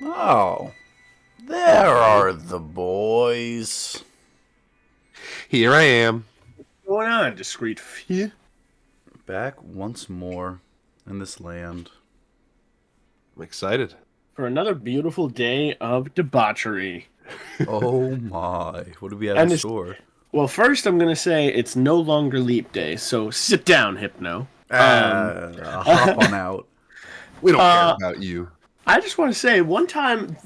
Oh, there are the boys. Here I am. What's going on, Discreet? Yeah. Back once more in this land. I'm excited. For another beautiful day of debauchery. Oh my. What do we have in And it's, store? well, first I'm going to say it's no longer leap day, so sit down, Hypno. Hop on out. We don't care Uh, about you. I just want to say one time,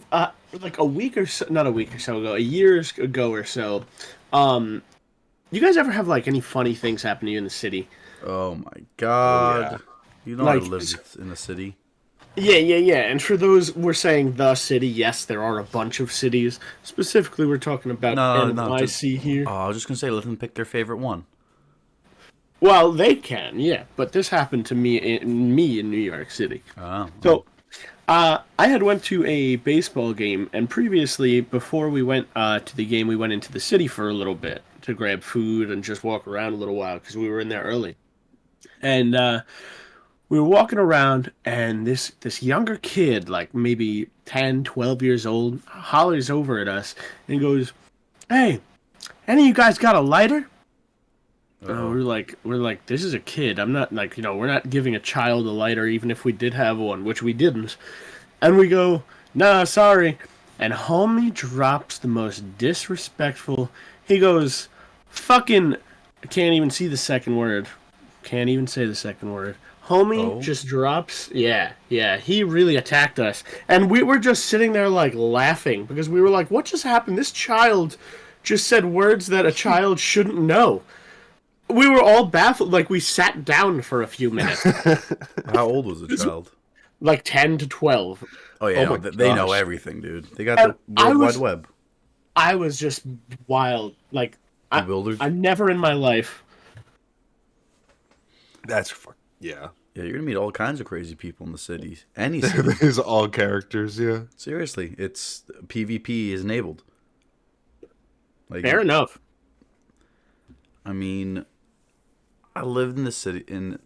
like a week or so, not a week or so ago, a year ago or so, um, you guys ever have like any funny things happen to you in the city? Oh my Oh, yeah. god. You know I Like, live in a city. yeah. And for those, we're saying the city. Yes, there are a bunch of cities. Specifically, we're talking about No, just NYC here. I was just gonna say let them pick their favorite one. Well, they can, yeah. But this happened to me in New York City. Oh. So, I had went to a baseball game, and previously, before we went to the game, we went into the city for a little bit to grab food and just walk around a little while because we were in there early. And we were walking around, and this younger kid, like maybe 10, 12 years old, hollers over at us and goes, "Hey, any of you guys got a lighter?" Uh-oh. We're like, this is a kid. I'm not like, we're not giving a child a lighter, even if we did have one, which we didn't. And we go, "Nah, sorry." And homie drops the most disrespectful. He goes, "Fucking," I can't even see the second word. Can't even say the second word. Homie Oh. just drops. Yeah. He really attacked us. And we were just sitting there like laughing because we were like, what just happened? This child just said words that a child shouldn't know. We were all baffled. Like, we sat down for a few minutes. How old was the child? Like 10 to 12. Oh yeah, Oh no, my they know gosh. everything, dude. They got And the World Wide was Web. I was just wild. Like, Bewildered. I've never in my life. That's yeah. Yeah, you're gonna meet all kinds of crazy people in the cities. Any city. There's all characters. Yeah. Seriously, it's PvP is enabled. Like, Fair enough. I mean, I lived in the city in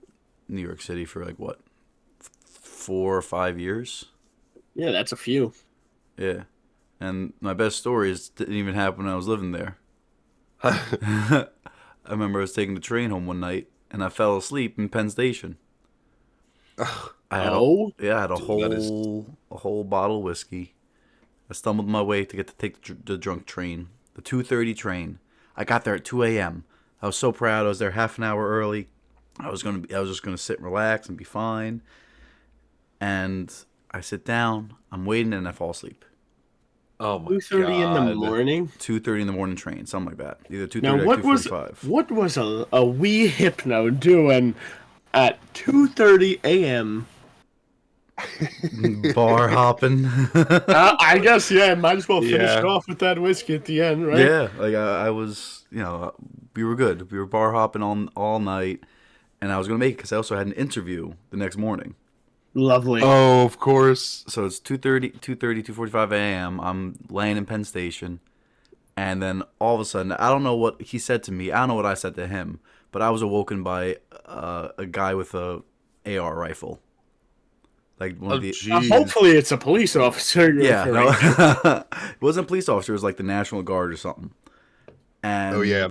New York City for like what, 4 or 5 years. Yeah, that's a few. Yeah, and my best stories didn't even happen when I was living there. I remember I was taking the train home one night and I fell asleep in Penn Station. I had Oh? I had a Dude, that is- whole bottle of whiskey. I stumbled my way to get to take the drunk train, the 2:30 train. I got there at 2 a.m. I was so proud. I was there half an hour early. I was just gonna sit and relax and be fine. And I sit down. I'm waiting and I fall asleep. Oh my 2:30 in the god. morning. 2:30 in the morning train, something like that. Either Now, 2:30 or 2:45. what was a wee hypno doing at 2:30 a.m.? Bar hopping. I guess, yeah, might as well finish Yeah. it off with that whiskey at the end, right? Yeah, like I was, we were good. We were bar hopping all night, and I was gonna make it because I also had an interview the next morning. Lovely. Oh, of course. So it's 2:45 a.m. I'm laying in Penn Station, and then all of a sudden, I don't know what he said to me. I don't know what I said to him, but I was awoken by a guy with a AR rifle, like one Oh, of the. jeez. Hopefully it's a police officer. You're Yeah, referring to. no, it wasn't a police officer. It was like the National Guard or something. And Oh, yeah.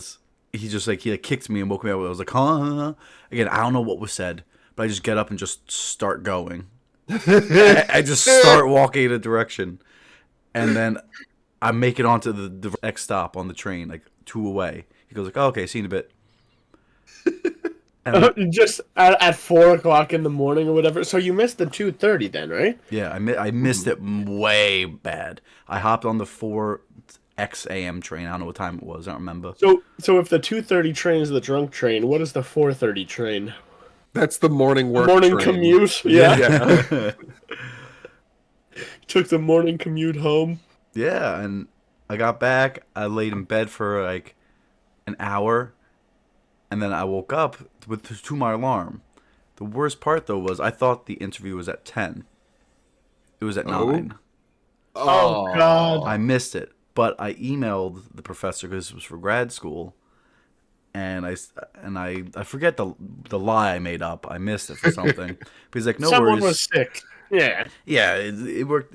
he just like he kicked me and woke me up. I was like, huh? Again, I don't know what was said, but I just get up and just start going. I just start walking in a direction, and then I make it onto the next stop on the train, like 2 away. He goes like, oh, "Okay, see you in a bit." And Just at 4 o'clock in the morning or whatever. So you missed the 2:30 then, right? yeah, I missed it way bad. I hopped on the 4 a.m. train. I don't know what time it was. I don't remember. So if the 2:30 train is the drunk train, what is the 4:30 train? That's the morning work. Morning train. commute. Yeah. Yeah. Took the morning commute home. Yeah, and I got back. I laid in bed for like an hour, and then I woke up to my alarm. The worst part though was I thought the interview was at 10. It was at Oh? 9. Oh, God. I missed it, but I emailed the professor because it was for grad school, and I forget the lie I made up. I missed it for something. But he's like, no Someone worries. was sick. Yeah. Yeah, it worked.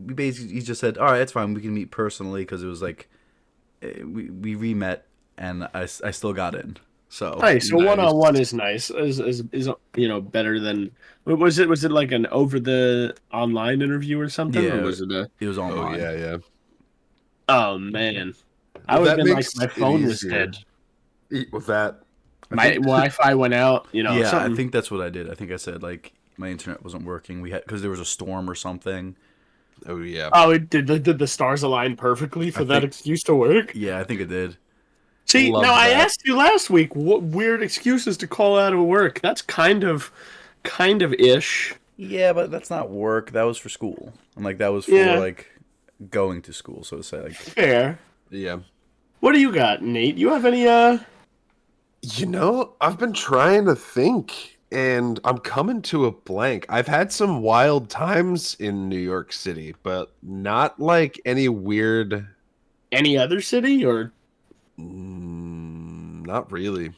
we basically he just said, all right, it's fine. We can meet personally because it was like we re-met and I still got in. So Nice. So Nice. 1-on-1 is nice. Is better than was it? Was it like an over the online interview or something? Yeah, Or was it a? it was Oh online. yeah. Oh man, I would have That been like makes my it phone was easier. dead. With that, My think- Wi-Fi went out. Yeah, something. I think that's what I did. I think I said like my internet wasn't working. We had because there was a storm or something. oh yeah. Oh, it did the stars align perfectly for I that think- excuse to work? Yeah, I think it did. See, Love now I that. asked you last week what weird excuses to call out of work. That's kind of ish. Yeah, but that's not work. That was for school, and like that was for Yeah. like going to school. So to say, like Fair. Yeah. What do you got, Nate? You have any I've been trying to think, and I'm coming to a blank. I've had some wild times in New York City, but not like any weird. any other city or? Not really.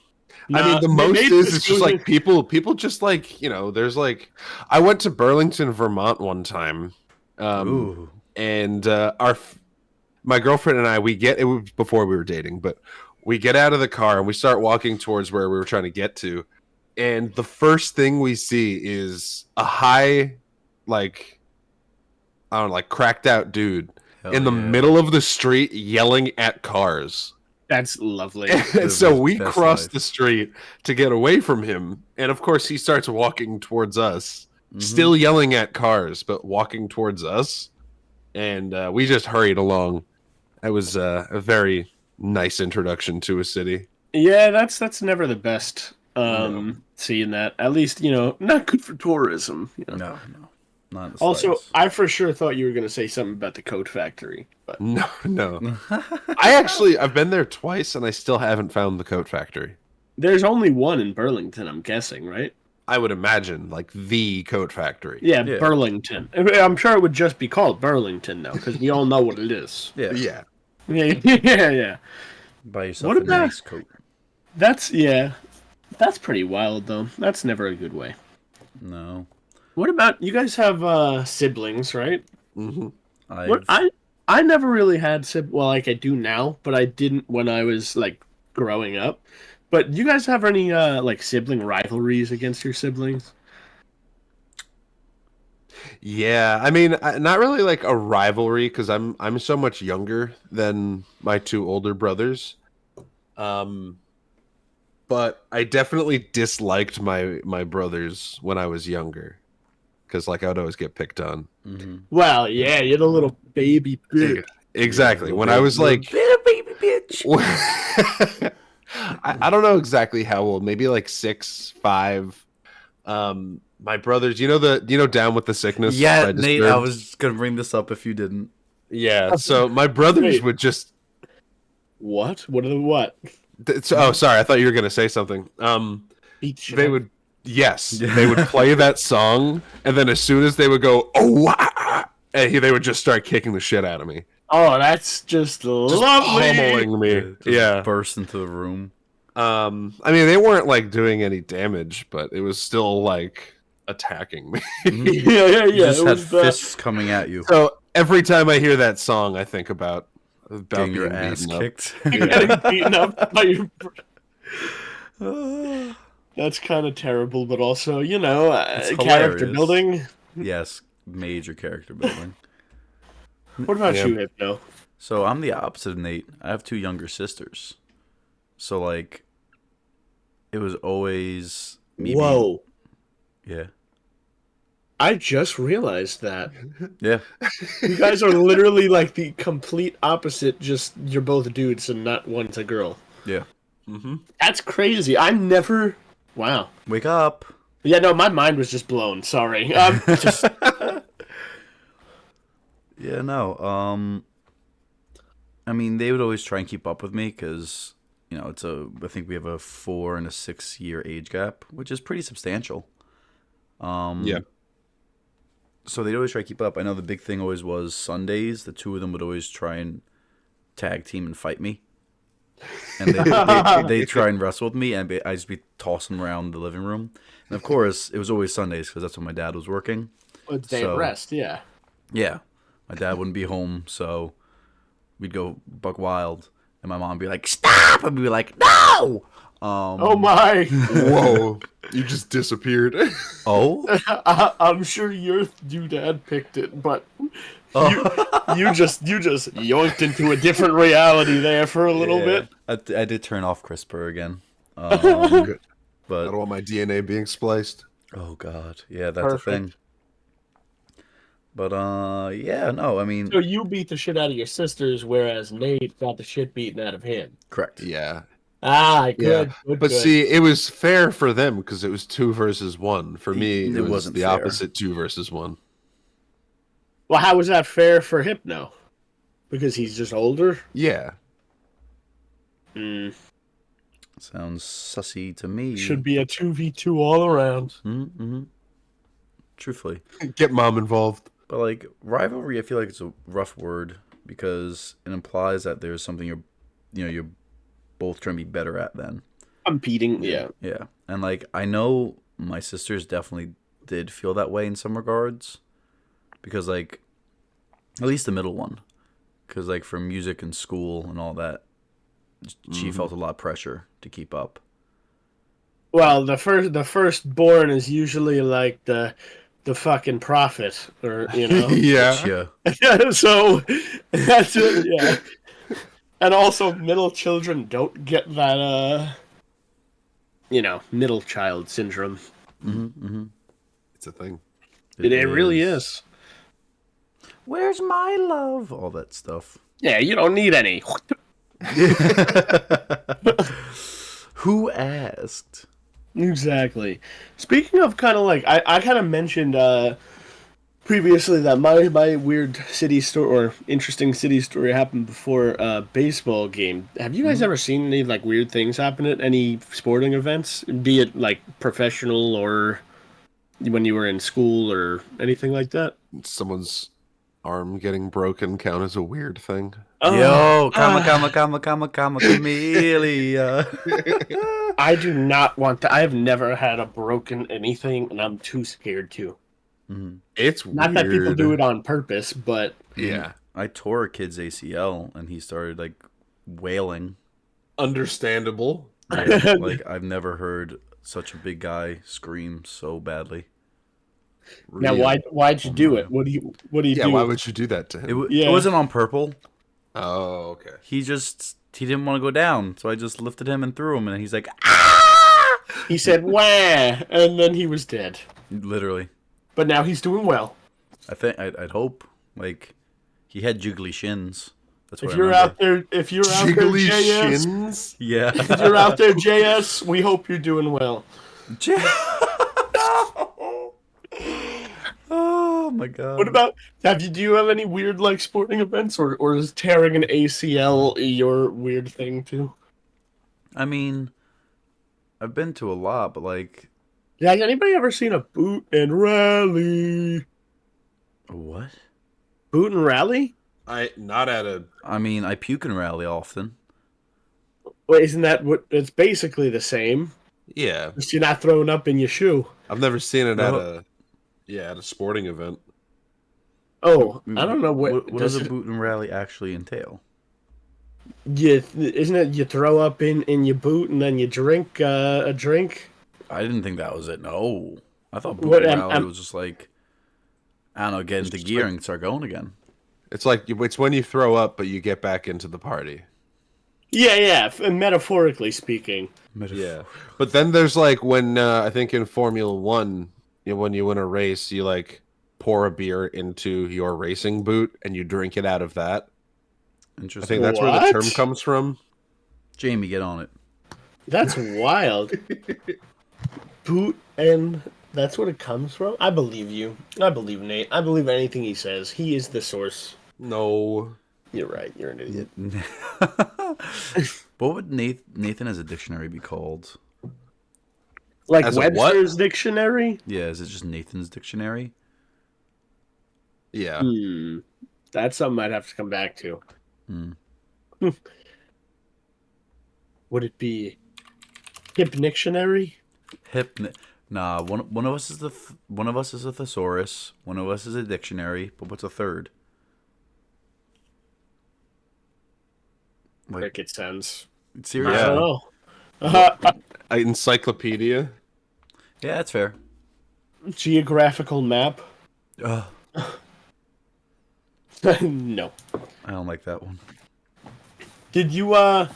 No, I mean, the most maybe is it's just like exclusive- people just like there's like I went to Burlington, Vermont one time, ooh, and my girlfriend and I it was before we were dating, but we get out of the car and we start walking towards where we were trying to get to, and the first thing we see is a high, like I don't know, like cracked out dude hell in the yeah. middle of the street yelling at cars. That's lovely. And so we Best cross life. the street to get away from him, and of course he starts walking towards us, Mhm. still yelling at cars, but walking towards us, and we just hurried along. It was a very nice introduction to a city. Yeah, that's never the best. No. Seeing that, at least not good for tourism. No, not in the Also, slightest. I for sure thought you were going to say something about the coat factory, but No. I've been there twice, and I still haven't found the coat factory. there's only one in Burlington, I'm guessing, right? I would imagine like the coat factory. Yeah, Yeah. Burlington. I'm sure it would just be called Burlington now, because we all know what it is. Yeah, Yeah. Yeah. buy yourself What a about- nice coat. That's pretty wild though. That's never a good way. No, What about you guys have siblings, right? hmm What I never really had well, like I do now, but I didn't when I was like growing up. But you guys have any like sibling rivalries against your siblings? Yeah, I mean, not really like a rivalry because I'm so much younger than my two older brothers. But I definitely disliked my brothers when I was younger because like I would always get picked on. mm-hmm. Well, yeah, you're the little baby bitch. Exactly. Yeah, When I was like, little baby bitch. I don't know exactly how old, maybe like 6, 5. My brothers, Down with the Sickness? Yeah, by Nate, I Disturbed? was gonna bring this up if you didn't. Yeah, so my brothers Wait. would just. What? What are the what? Oh, sorry, I thought you were gonna say something. Beat shit They up. would, yes, Yeah. they would play that song, and then as soon as they would go, oh, and they would just start kicking the shit out of me, Oh, that's just just lovely. pummeling me. Just Yeah. burst into the room. I mean, they weren't like doing any damage, but it was still like attacking me. Yeah. You just It had was fists coming at you, So every time I hear that song, I think about getting your being ass beaten up. kicked. getting beaten up by your. That's kind of terrible, but also, It's character hilarious. building. Yes, major character building. What about Yeah. you, Hypno? So I'm the opposite of Nate. I have 2 younger sisters. So like, it was always me. Whoa. Yeah. I just realized that. Yeah. You guys are literally like the complete opposite, just you're both dudes and not one's a girl. Yeah. Mm-hmm. That's crazy. I never. Wow. Wake up. Yeah, no, my mind was just blown. Sorry. Just. Yeah, no. I mean, they would always try and keep up with me because, I think we have a 4 and a 6 year age gap, which is pretty substantial. Yeah. So they'd always try to keep up. I know the big thing always was Sundays. The 2 of them would always try and tag team and fight me. And they try and wrestle with me, and I'd just be tossing around the living room. And of course, it was always Sundays because that's when my dad was working. A day So- of rest, yeah. Yeah. My dad wouldn't be home, so we'd go buck wild, and my mom would be like, "Stop!" and we'd be like, "No!" Oh my! Whoa, you just disappeared. Oh, I'm sure your dad picked it, but oh. you just yoinked into a different reality there for a little bit. I did turn off CRISPR again. Good. I But don't want my DNA being spliced. oh god, yeah, that's a Perfect. thing. But yeah, no, I mean, So you beat the shit out of your sisters, whereas Nate got the shit beaten out of him. correct. Yeah. Ah, Yeah. good, But good. see, it was fair for them because it was 2 versus 1. For me, It it was wasn't the fair. opposite, 2 versus 1. Well, how was that fair for Hypno? Because he's just older? Yeah. Mm, Sounds sussy to me. should be a 2v2 all around. Mm-hmm. Truthfully, Get mom involved. but like rivalry, I feel like it's a rough word because it implies that there's something you're both trying to be better at. Then, Competing, yeah. yeah, and like I know my sisters definitely did feel that way in some regards because like at least the middle one, because like for music and school and all that, she felt a lot of pressure to keep up. Well, the firstborn is usually like the fucking prophet, or Yeah. Yeah, so that's it. Yeah, and also middle children don't get that middle child syndrome. It's a thing. It really is. Where's my love? All that stuff. Yeah, you don't need any. Who asked? Exactly. Speaking of kind of like, I kind of mentioned previously that my weird city story or interesting city story happened before a baseball game. Have you guys ever seen any like weird things happen at any sporting events? Be it like professional or when you were in school or anything like that? Someone's arm getting broken count as a weird thing. Yo, camellia. I do not want to. I have never had a broken anything, and I'm too scared to. It's Not weird. that people do it on purpose, but Yeah. I tore a kid's ACL and he started like wailing. Understandable. Yeah, like I've never heard such a big guy scream so badly. now Real. why'd you do it? What do you Yeah, do? why would you do that to him? Yeah. It wasn't on purple. Oh, okay. He didn't want to go down, so I just lifted him and threw him, and he's like, ah! He said wah, and then he was dead. Literally. But now he's doing well. I'd hope. Like, he had jiggly shins. That's what If I you're remember. out there, Jiggly JS, shins. Yeah. if you're out there, JS, we hope you're doing well. Oh my god. What about do you have any weird like sporting events or is tearing an ACL your weird thing too? I mean, I've been to a lot, but like, Yeah, has anybody ever seen a boot and rally? what? Boot and rally? I mean, I puke and rally often. Well, isn't that what it's basically the same? Yeah. Just you're not throwing up in your shoe. I've never seen it No. at a sporting event. Oh, I don't know what does a boot and rally actually entail? isn't it you throw up in your boot and then you drink a drink? I didn't think that was it. No, I thought boot What, and rally was just like, I don't know, get into gear and start going again. It's like it's when you throw up, but you get back into the party. Yeah, metaphorically speaking. Yeah, but then there's like when I think in Formula One, when you win a race, you like pour a beer into your racing boot and you drink it out of that. I Interesting. think that's where the What? term comes from. Jamie, get on it. That's wild. Boot and that's what it comes from? I believe you. I believe Nate. I believe anything he says. He is the source. No. You're right. You're an idiot. What would Nathan as a dictionary be called? Like As a what? Webster's dictionary? Yeah, is it just Nathan's dictionary? Yeah. That's something I'd have to come back to. Would it be Hypnictionary? Nah, one of us is one of us is a thesaurus. One of us is a dictionary. But what's a third? Like, Cricket sounds. I seriously? don't know. Encyclopedia. Yeah, that's fair. Geographical map. Ugh, No. I don't like that one. Did you Oh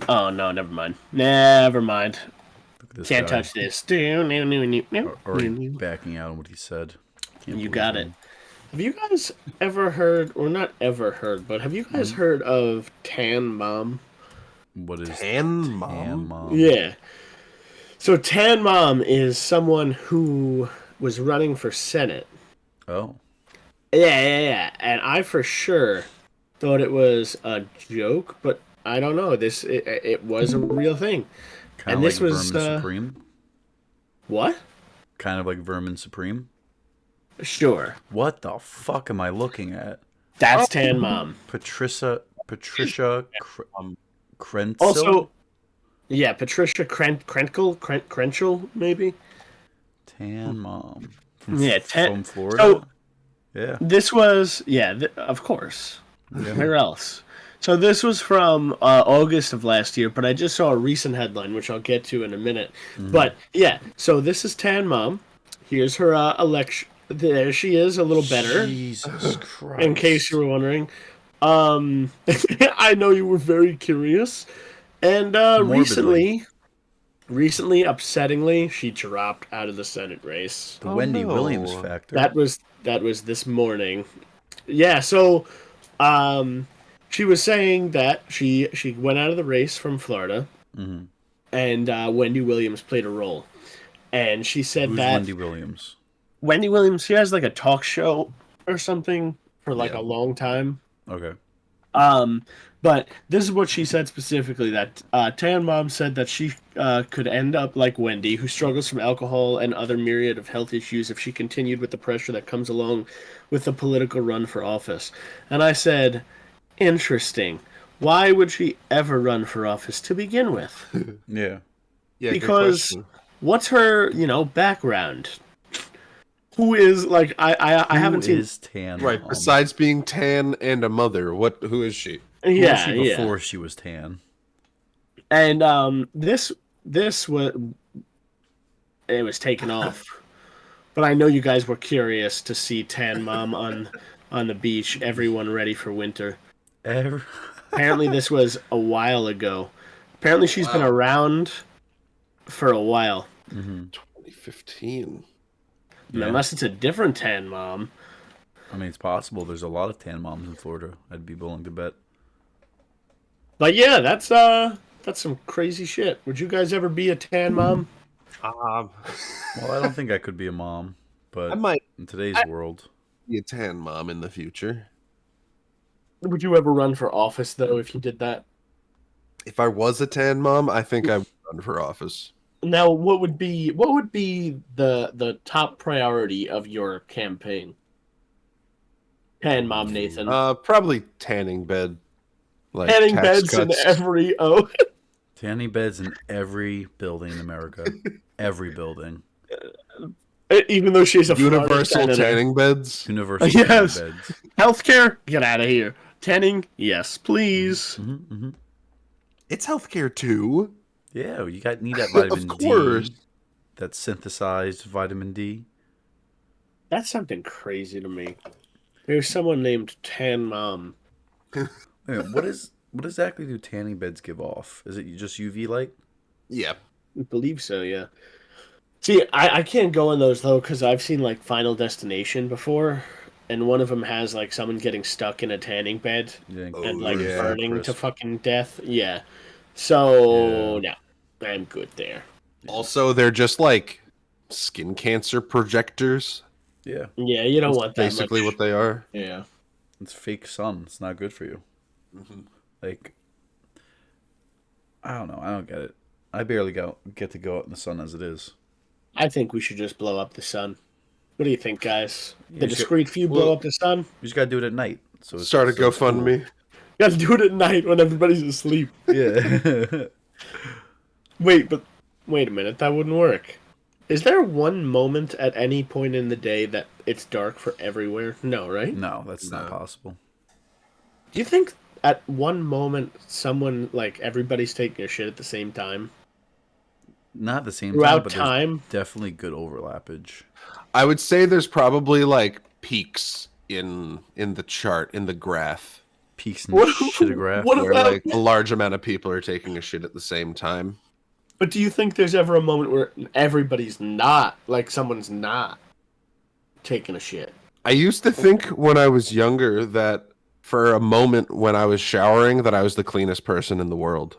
no, never mind. Never mind. Look at this Can't guy. touch this. Already backing out on what he said. Can't You believe got it. him. Have you guys ever heard, or not ever heard, but have you guys heard of Tan Mom? What is Tan Tan Mom? Mom? Yeah. So Tan Mom is someone who was running for Senate. Oh, Yeah. And I for sure thought it was a joke, but I don't know. It was a real thing. kind of And like this was Vermin Supreme. what? Kind of like Vermin Supreme. Sure. What the fuck am I looking at? That's Tan Mom. Patricia Krenzel? Also, yeah, Patricia Krenkel, maybe. Tan Mom. From, Yeah, from Florida? So Yeah. this was, of course. Yeah. Where else? So this was from August of last year, but I just saw a recent headline, which I'll get to in a minute. But yeah, so this is Tan Mom. Here's her election. There she is, a little better. Jesus Christ. In case you were wondering. I know you were very curious. And Morbidly. recently, upsettingly, she dropped out of the Senate race. The Wendy no. Williams factor. That was this morning. Yeah, so she was saying that she went out of the race from Florida, and Wendy Williams played a role. And she said Who's that Wendy Williams? Wendy Williams, she has like a talk show or something for like Yeah. a long time. Okay. But this is what she said specifically, that Tan Mom said that she could end up like Wendy, who struggles from alcohol and other myriad of health issues if she continued with the pressure that comes along with the political run for office. And I said, interesting. Why would she ever run for office to begin with? Yeah. Yeah, good Because question. what's her, background? Who is, like, I haven't Who seen... is Tan Right. Mom? Besides being tan and a mother, who is she? Who was Yeah, she yeah. before she was tan? And this was, it was taken off. But I know you guys were curious to see Tan Mom on the beach, everyone ready for winter. Apparently this was a while ago. Apparently she's been around for a while. 2015. Yeah. Unless it's a different Tan Mom. I mean, it's possible. There's a lot of tan moms in Florida. I'd be willing to bet. But yeah, that's some crazy shit. Would you guys ever be a Tan Mom? Well, I don't think I could be a mom, but I might in today's world, be a tan mom in the future. Would you ever run for office though if you did that? If I was a tan mom, I think I would run for office. Now, what would be the top priority of your campaign? Tan Mom Nathan. Probably tanning bed. Like Tanning tax beds in cuts. every tanning beds in every building in America. Every building. even though she's a Florida Universal senator. tanning beds. Universal Yes. tanning beds. Healthcare, get out of here. Tanning, yes, please. It's healthcare too. Yeah, you need that vitamin Of course. D. That synthesized vitamin D. That's something crazy to me. There's someone named Tan Mom. Wait, what exactly do tanning beds give off? Is it just UV light? Yeah. I believe so, yeah. See, I can't go in those though because I've seen like Final Destination before, and one of them has like someone getting stuck in a tanning bed Yeah, and like yeah, burning Chris. to fucking death. Yeah. So no, I'm good there. Also, they're just like skin cancer projectors. Yeah, Yeah, you don't want that Basically, much. what they are. Yeah. it's fake sun. It's not good for you. Like, I don't know. I don't get it. I barely get to go out in the sun as it is. I think we should just blow up the sun. What do you think, guys? The you should- Discreet few blow up the sun? You just gotta do it at night. So it's, Start a so it's cool. GoFundMe. You gotta do it at night when everybody's asleep. Yeah. Wait a minute, that wouldn't work. Is there one moment at any point in the day that it's dark for everywhere? No, right? No, that's not No. possible. Do you think at one moment someone like everybody's taking a shit at the same time Not at the same time, throughout but there's time? definitely good overlappage. I would say there's probably like peaks in the chart in the graph Peaks and What, shitograph. what where about? like a large amount of people are taking a shit at the same time. But do you think there's ever a moment where everybody's not like someone's not taking a shit? I used to think when I was younger that for a moment when I was showering that I was the cleanest person in the world.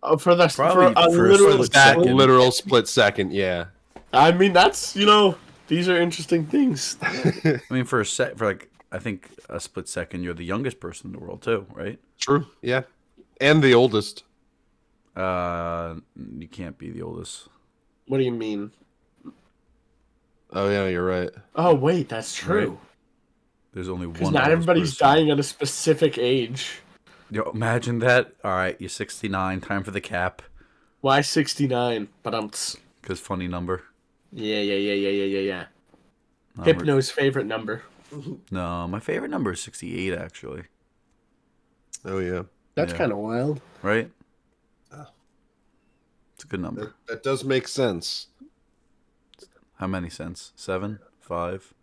Oh, for Probably a for a literal split That second. literal split second, yeah. I mean, that's these are interesting things. I mean, for like I think a split second, you're the youngest person in the world too, right? True, yeah. And the oldest. You can't be the oldest. What do you mean? Oh yeah, you're right. Oh wait, that's true. Right. There's only Because one. not oldest everybody's person. dying at a specific age. Yo, imagine that. All right, you're 69. Time for the cap. Why 69? But Cause funny number. yeah. Um, Hypno's favorite number. No, my favorite number is 68 actually. Oh yeah. That's Yeah. kind of wild. Right? It's a good number. That does make sense. How many cents? 7? 5?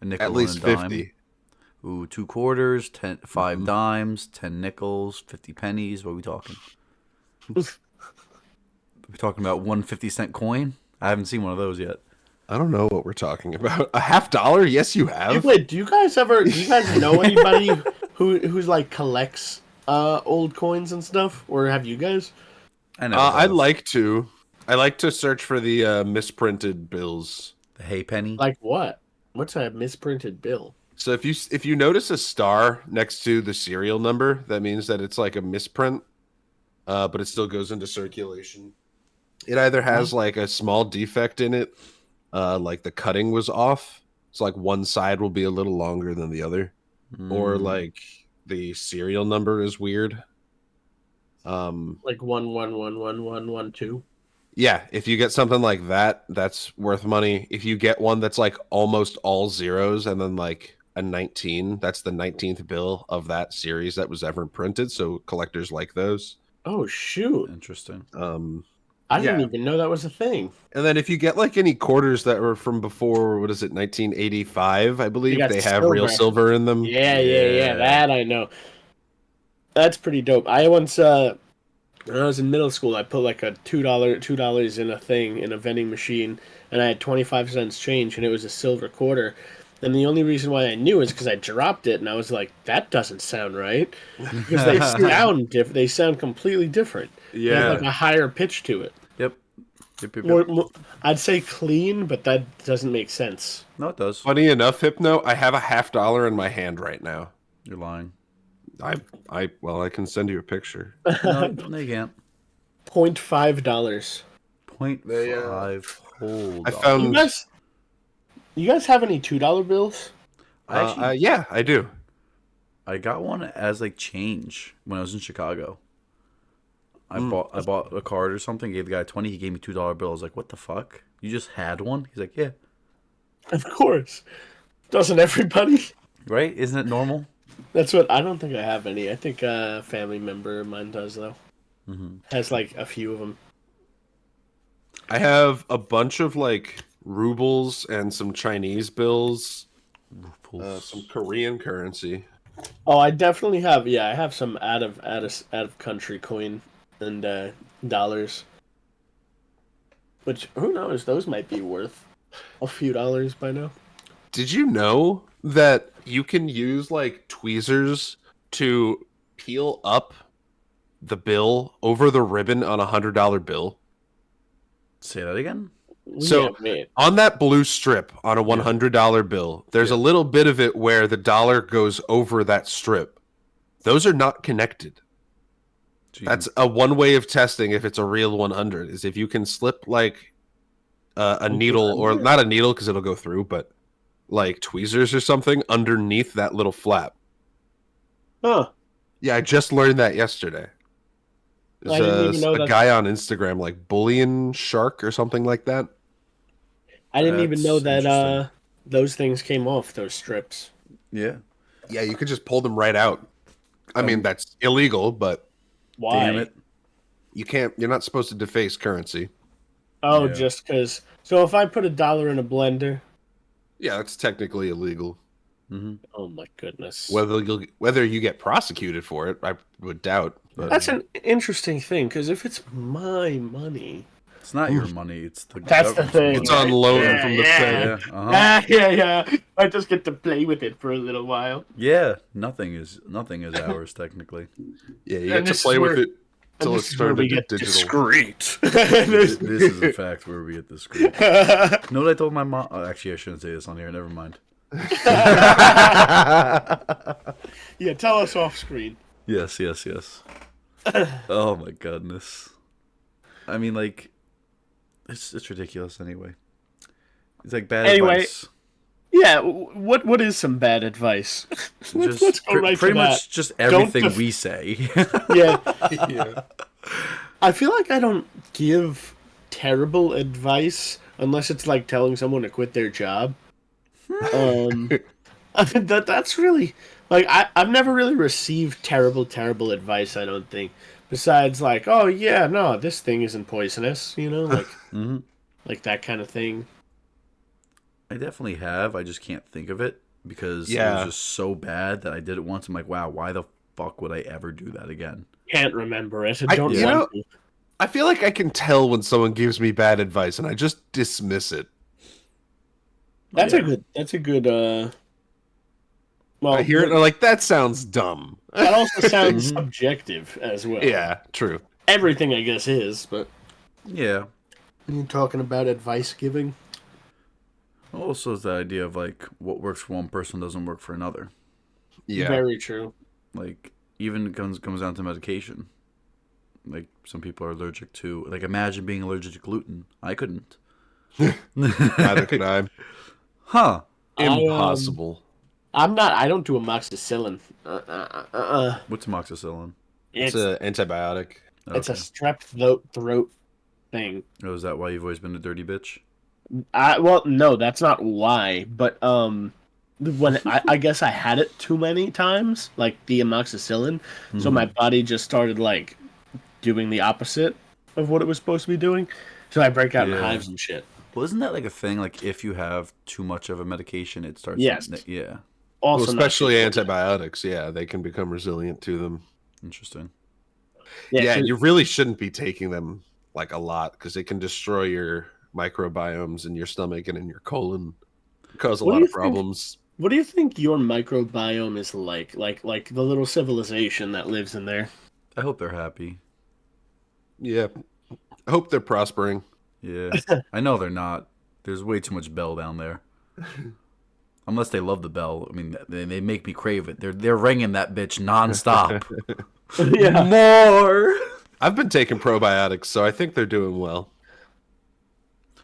A nickel At least and a dime. 50. Ooh, 2 quarters, 5 dimes, 10 nickels, 50 pennies. What are we talking? Are we talking about 1 50-cent coin? I haven't seen one of those yet. I don't know what we're talking about. A $50? Yes, you have. Wait, do you guys know anybody who's like collects old coins and stuff? Or have you guys? I never I'd have. like to. I like to search for the misprinted bills. The hay penny. Like what? What's a misprinted bill? So if you notice a star next to the serial number, that means that it's like a misprint, but it still goes into circulation. It either has like a small defect in it, like the cutting was off, so like one side will be a little longer than the other, or like the serial number is weird. Like 1111112. Yeah, if you get something like that, that's worth money. If you get one that's like almost all zeros and then like a 19, that's the 19th bill of that series that was ever printed. So collectors like those. Oh shoot! Interesting. I didn't Yeah. even know that was a thing. And then if you get like any quarters that were from before, what is it, 1985, I believe, got they have real silver in them. Yeah. That I know. That's pretty dope. I once when I was in middle school, I put like a $2 in a vending machine, and I had 25 cents change, and it was a silver quarter. And the only reason why I knew is because I dropped it, and I was like, "That doesn't sound right," because they sound different. They sound completely different. They have like a higher pitch to it. Yep. More, I'd say clean, but that doesn't make sense. No, it does. Funny enough, Hypno, I have a $50 in my hand right now. You're lying. Well, I can send you a picture. No, you can't. $0.5. 0.5. Hold I on. found. You guys have any $2 bills? I actually Yeah, I do. I got one as like change when I was in Chicago. I bought a card or something, gave the guy 20, he gave me $2 bill. I was like, what the fuck? You just had one? He's like, yeah. Of course. Doesn't everybody? Right? Isn't it normal? That's what I don't think I have any. I think a family member of mine does though. Has like a few of them. I have a bunch of like rubles and some Chinese bills, some Korean currency. Oh, I definitely have. Yeah, I have some out of country coin and dollars. Which who knows? Those might be worth a few dollars by now. Did you know that you can use like tweezers to peel up the bill over the ribbon on $100 bill? Say that again? So on that blue strip on a $100 bill, there's a little bit of it where the dollar goes over that strip. Those are not connected. That's a one way of testing if it's a real 100 is if you can slip like a needle, or not a needle because it'll go through, but like tweezers or something underneath that little flap. Huh. Yeah, I just learned that yesterday. I didn't even know a guy on Instagram, like Bullion Shark or something like that. I didn't even know That's that interesting. those things came off those strips. Yeah. Yeah, you could just pull them right out. I mean, that's illegal, but Why? Damn it. you're not supposed to deface currency. Oh, Yeah. just because. So if I put $1 in a blender, Yeah, that's technically illegal. Hmm. oh my goodness. Whether you get prosecuted for it, I would doubt. But That's an interesting thing, because if it's my money, It's not your money. It's the that's the government's thing. it's money. on loan Yeah, from the yeah. Fed. Yeah. Uh-huh. Yeah. I just get to play with it for a little while. Yeah. Nothing is ours technically. Yeah, you And get this to play is with where- it And till this it's is where turned we into get digital. discreet. This is in fact where we get this screwed. You know what I told my mom? Oh, actually, I shouldn't say this on here. Never mind. Yeah, tell us off screen. Yes. Oh my goodness. I mean, like, it's ridiculous anyway. It's like bad Anyway, advice. Yeah, what is some bad advice? Let's go right pretty to much that. just everything def- we say. Yeah, Yeah. I feel like I don't give terrible advice unless it's like telling someone to quit their job. That's really like I've never really received terrible advice. I don't think. Besides, like, oh yeah, no, this thing isn't poisonous. Like Hmm. like that kind of thing. I definitely have. I just can't think of it because it Yeah. was just so bad that I did it once. I'm like, wow, why the fuck would I ever do that again? Can't remember it. I- Don't you want know- to. I feel like I can tell when someone gives me bad advice, and I just dismiss it. That's Yeah. a good. Well, I hear it, and I'm like, that sounds dumb. that also sounds Mhm. subjective as well. Yeah, true. Everything I guess is, but Yeah. you talking about advice giving? Also, it's the idea of like what works for one person doesn't work for another. Yeah. Very true. Like even comes down to medication. Like some people are allergic to. Like imagine being allergic to gluten. I couldn't. Neither could I. Huh? Impossible. I'm not. I don't do amoxicillin. What's amoxicillin? It's It's an antibiotic. it's a Okay. strep throat thing. Oh, is that why you've always been a dirty bitch? Well, no, that's not why. But when I guess I had it too many times, like the amoxicillin, so my body just started like doing the opposite of what it was supposed to be doing. So I break out in Yeah. hives and shit. Well, isn't that like a thing? Like if you have too much of a medication, it starts. Yes. Yeah. Also, Well, not especially good. antibiotics. Yeah, they can become resilient to them. Interesting. Yeah, so- you really shouldn't be taking them like a lot because they can destroy your microbiomes in your stomach and in your colon, cause a What do lot you of think- problems. What do you think your microbiome is like? Like the little civilization that lives in there? I hope they're happy. Yeah, I hope they're prospering. Yeah. I know they're not. There's way too much bell down there. Unless they love the bell. I mean, they make me crave it. They're ringing that bitch nonstop. Yeah. More. I've been taking probiotics, so I think they're doing well.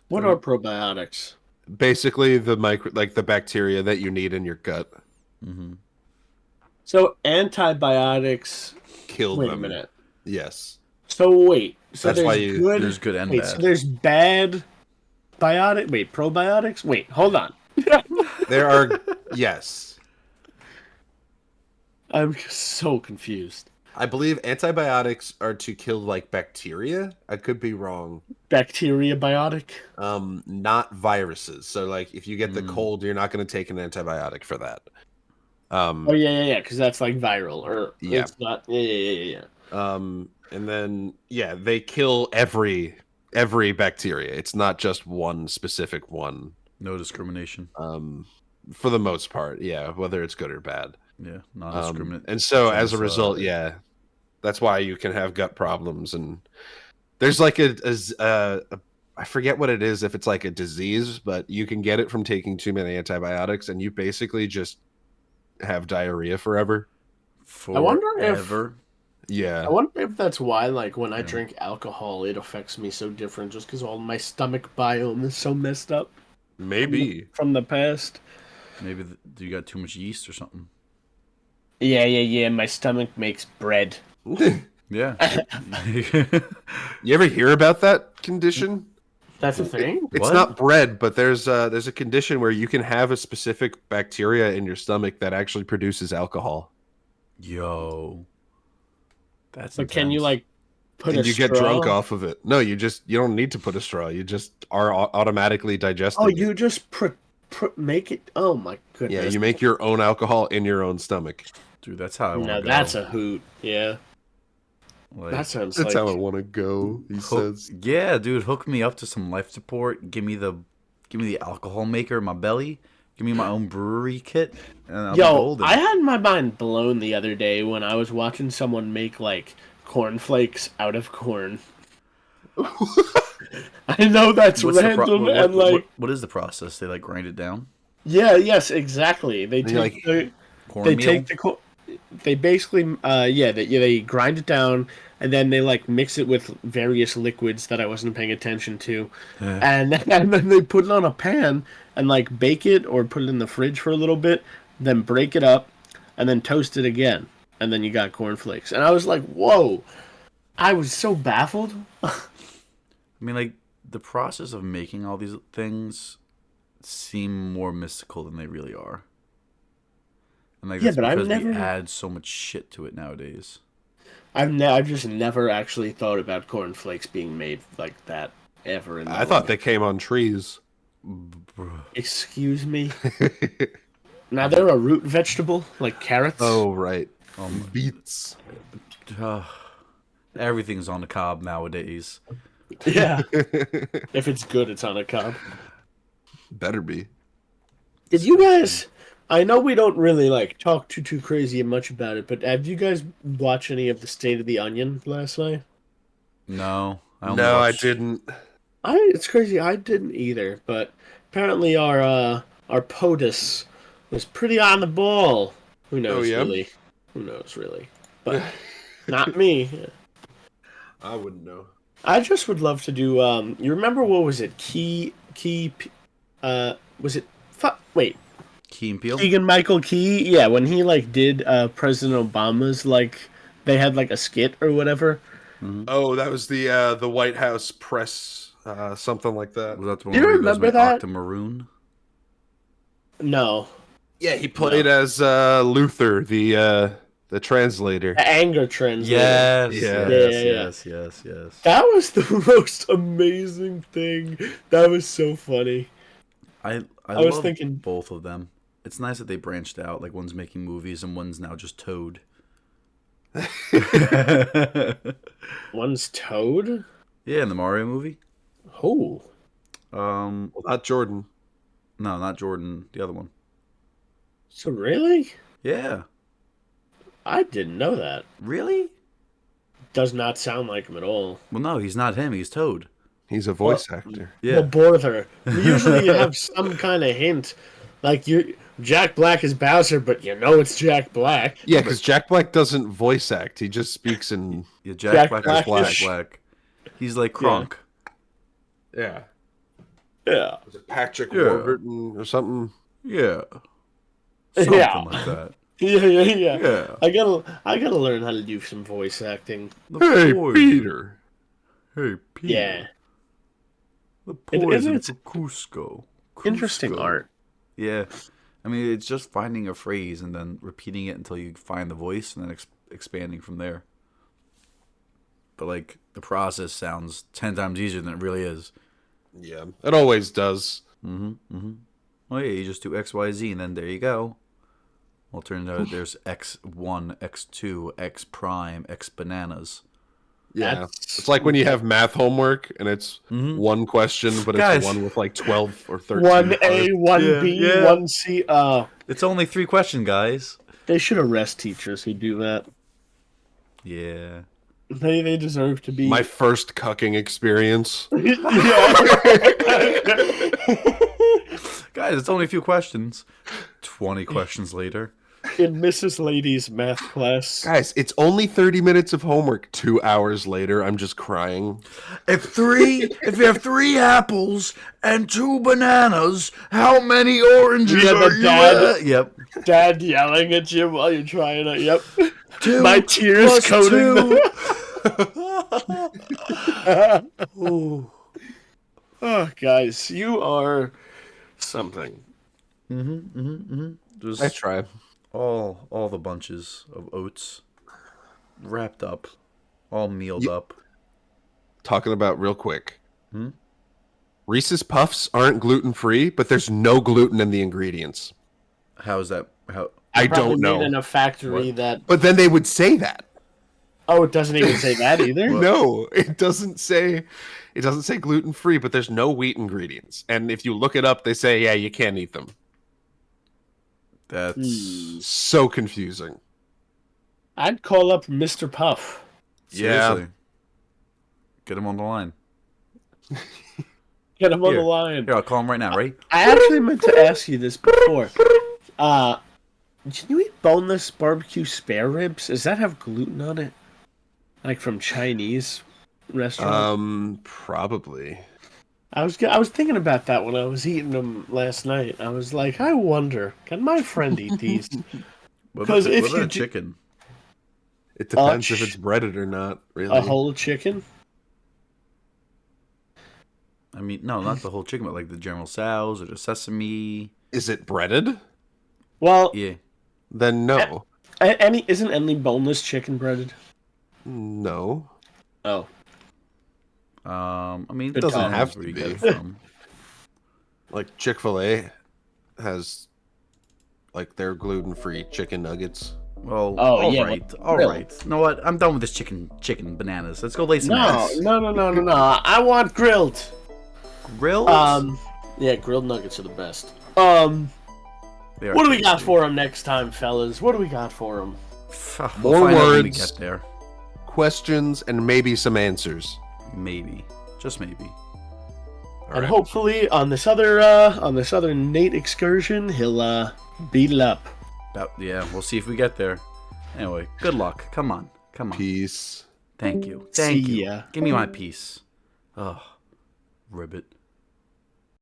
What are probiotics? Basically, the bacteria that you need in your gut. Hmm. So antibiotics. Kill Wait them. a minute. Yes. So wait. So That's there's why you- good. There's good and wait, bad. so there's bad biotic. Wait, probiotics. Wait, hold on. There are. Yes. I'm so confused. I believe antibiotics are to kill like bacteria. I could be wrong. Bacteria biotic. Not viruses. So like if you get the Mm. cold, you're not going to take an antibiotic for that. Oh yeah, because that's like viral or Yeah. it's not. Yeah. And then yeah, they kill every bacteria. It's not just one specific one. No discrimination. For the most part, yeah, whether it's good or bad. Yeah. Non-discriminate. And so as a genocide. result, yeah, that's why you can have gut problems. And there's like I forget what it is, if it's like a disease, but you can get it from taking too many antibiotics, and you basically just have diarrhea forever. I wonder if- Forever. Yeah. I wonder if that's why, like, when I Yeah. drink alcohol, it affects me so different, just because all my stomach biome is so messed up Maybe. from the past. Maybe you got too much yeast or something. Yeah. My stomach makes bread. Yeah. You ever hear about that condition? That's a thing. It's What? not bread, but there's a condition where you can have a specific bacteria in your stomach that actually produces alcohol. Yo, that's But can you intense. like put And a you get straw? drunk off of it. No, you don't need to put a straw. You just are automatically Oh, digesting it. you just make it. Oh my Yeah, goodness. you make your own alcohol in your own stomach. Dude, that's how I want No, to that's go. a hoot. Yeah, Like, that sounds That's how I like. want to go. He hook, says. yeah, dude, hook me up to some life support. Give me the alcohol maker in my belly. Give me my own brewery kit, and I'll be Yo, I golden. had my mind blown the other day when I was watching someone make like cornflakes out of corn. I know that's What's the pro? random and like What is the process? They like grind it down. yeah, yes, exactly. And you're like, They Cornmeal. take they basically they grind it down and then they like mix it with various liquids that I wasn't paying attention to, and then they put it on a pan and like bake it or put it in the fridge for a little bit, then break it up, and then toast it again, and then you got cornflakes. And I was like, whoa! I was so baffled. I mean, like the process of making all these things seem more mystical than they really are. And like Yeah, that's but because we add so much shit to it nowadays. I've just never actually thought about cornflakes being made like that ever in my I thought life. they came on trees. Excuse me. Now they're a root vegetable, like carrots. Oh, right. Um, Beets. uh, everything's on the cob nowadays. Yeah. If it's good, it's on a cob. Better be. Did you guys? I know we don't really like talk too crazy much about it, but have you guys watched any of the State of the Onion last night? No, I only No, I watched. didn't. It's crazy. I didn't either, but apparently our POTUS was pretty on the ball. Who Oh, knows yeah? really? Who knows really? But not me. I wouldn't know. I just would love to do. You remember what was it? Was it? Wait, Key and Peele. Keegan Michael Key. Yeah, when he like did President Obama's like they had like a skit or whatever. Oh, that was the White House press, something like that. Was that the Do one you where he goes remember my that? Octamaroon? No, Yeah, he played as Luther, the translator. the anger translator. Yes, Yeah. yes. That was the most amazing thing. That was so funny. I was love thinking- both of them. It's nice that they branched out. Like one's making movies and one's now just Toad. One's Toad. Yeah, in the Mario movie. Oh, Um, Well, not Jordan. no, not Jordan. The other one. so really? Yeah, I didn't know that. really? Does not sound like him at all. Well, no, he's not him. He's Toad. He's a voice actor. Yeah. Well, Borther. Usually you have some kind of hint. Like Jack Black is Bowser, but you know it's Jack Black. Yeah, because Jack Black doesn't voice act. He just speaks in. Yeah, Jack Jack Black is Black is- Jack Black. He's like Kronk. Yeah. Yeah. Was it Patrick Yeah. Warburton or something? Yeah. Something Yeah. like that. Yeah. Yeah. I gotta learn how to do some voice acting. The Hey, poison. Peter. Hey, Peter. Yeah. The It- poison it's for Cusco. Interesting Cusco. art. Yeah. I mean, it's just finding a phrase and then repeating it until you find the voice and then expanding from there. But, like, the process sounds 10 times easier than it really is. Yeah, it always does. Oh, yeah, you just do X, Y, Z, and then there you go. Well, it turns out there's X1, X2, X prime, X bananas. Yeah, That's- it's like when you have math homework and it's one question, but Guys. it's one with like 12 or 13. 1A, 1B, Yeah. 1C. It's only 3 questions, guys. They should arrest teachers who do that. Yeah. They deserve to be. My first cucking experience. Guys, it's only a few questions. 20 questions later. In Mrs. Lady's math class. Guys, it's only 30 minutes of homework. 2 hours later, I'm just crying. If you have 3 apples and 2 bananas, how many oranges Yeah, are but you Dad- at? Yep. Dad yelling at you while you're trying to. Yep. 2 My tears plus coating 2. Ooh. Oh, guys, you are something. Just I try. all the bunches of oats, wrapped up, all mealed up. Talking about real quick. Hmm? Reese's Puffs aren't gluten-free, but there's no gluten in the ingredients. How is that? How? I Probably don't made know. in a factory What? that. But then they would say that. Oh, it doesn't even say that either. What? No, it doesn't say gluten-free, but there's no wheat ingredients. And if you look it up, they say, yeah, you can't eat them. That's So confusing. I'd call up Mr. Puff. seriously. Get him on the line. Get him on Here. the line. Here, I'll call him right now. Right? I actually meant to ask you this before. Can you eat boneless barbecue spare ribs? Does that have gluten on it? Like from Chinese restaurant? Probably. I was thinking about that when I was eating them last night. I was like, I wonder, can my friend eat these? What 'Cause about, if what you about do- chicken? It depends if it's breaded or not, really. A whole chicken? I mean, no, not the whole chicken, but like the General Tso's or the sesame. Is it breaded? Well, Yeah. Then no. isn't any boneless chicken breaded? No. Oh, I mean, Good it doesn't talk. have Have to to get be. it from. Like Chick-fil-A has like their gluten-free chicken nuggets. Well, Oh, all yeah, right, but all really? right. You know what? I'm done with this chicken bananas. Let's go lay some no, eggs. no. I want grilled. Grilled? Yeah, grilled nuggets are the best. They are What do we got tasty. for them next time, fellas? What do we got for them? We'll More find out when we words. get there. Questions and maybe some answers. Maybe, just maybe. All And right. hopefully on this other Nate excursion, he'll beat it up. Yeah, we'll see if we get there. Anyway, good luck. Come on. Peace. Thank you. See Thank you. ya. Give me my piece. Oh, ribbit.